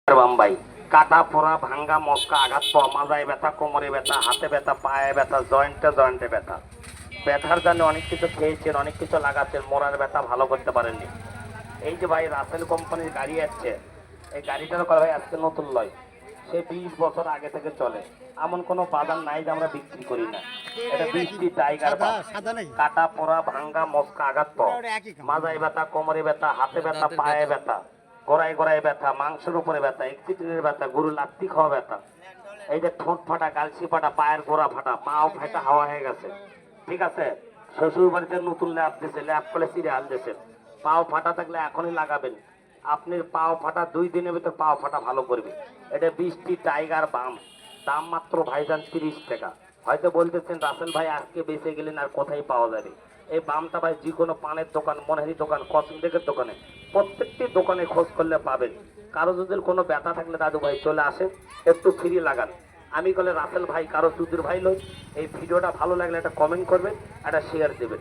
বাম্বাই কাটা পোড়া ভাঙ্গা মস্কা আঘাত পাওয়া মাজায় ব্যথা কোমরে ব্যথা হাতে ব্যথা পায়ে ব্যথা জয়েন্টে জয়েন্টে ব্যথা ব্যথার জন্য অনেক কিছু খেয়েছেন অনেক কিছু লাগাচ্ছেন মোড়ার ব্যথা ভালো করতে পারেননি। এই যে ভাই রাসেল কোম্পানির গাড়ি আসছে, এই গাড়িটার কথা ভাই আজকে নতুন লয়, সে 20 বছর আগে থেকে চলে। এমন কোনো বাজার নাই যে আমরা বিক্রি করি না। এটা 20টি টাইগার কাটা পোড়া ভাঙ্গা মস্কা আঘাত পাওয়া মাজায় ব্যথা কোমরে ব্যথা হাতে ব্যথা পায়ে ব্যথা গোড়ায় গোড়ায় ব্যথা মাংসের উপরে ব্যথা একচিটিনের ব্যথা গরু লাত্তি খাওয়া ব্যথা, এই যে ঠোঁট ফাটা কালসি ফাটা পায়ের গোড়া ফাটা পাও ফাটা হাওয়া হয়ে গেছে। ঠিক আছে, শ্বশুর বাড়িতে নতুন ল্যাব দিয়েছে, ল্যাব করে সিরিয়াল দিয়েছে, পাও ফাটা থাকলে এখনই লাগাবেন। আপনার পাও ফাটা 2 দিনের ভিতর পাও ফাটা ভালো করবে। এটা 20টি টাইগার বাম, দাম মাত্র ভাইজান 30 টাকা। হয়তো বলতেছেন রাসেল ভাই আজকে বেঁচে গেলেন আর কোথায় পাওয়া যাবে। এই বামটা ভাই যে কোনো পানের দোকান মনেহারি দোকান কসমেটিকের দোকানে প্রত্যেকটি দোকানে খোঁজ করলে পাবেন। কারো যদি কোনো ব্যথা থাকলে দাদু ভাই চলে আসেন, একটু ফ্রি লাগান। আমি বলে রাসেল ভাই কারো সুদূর ভাই লই। এই ভিডিওটা ভালো লাগলে একটা কমেন্ট করবেন, একটা শেয়ার দেবেন।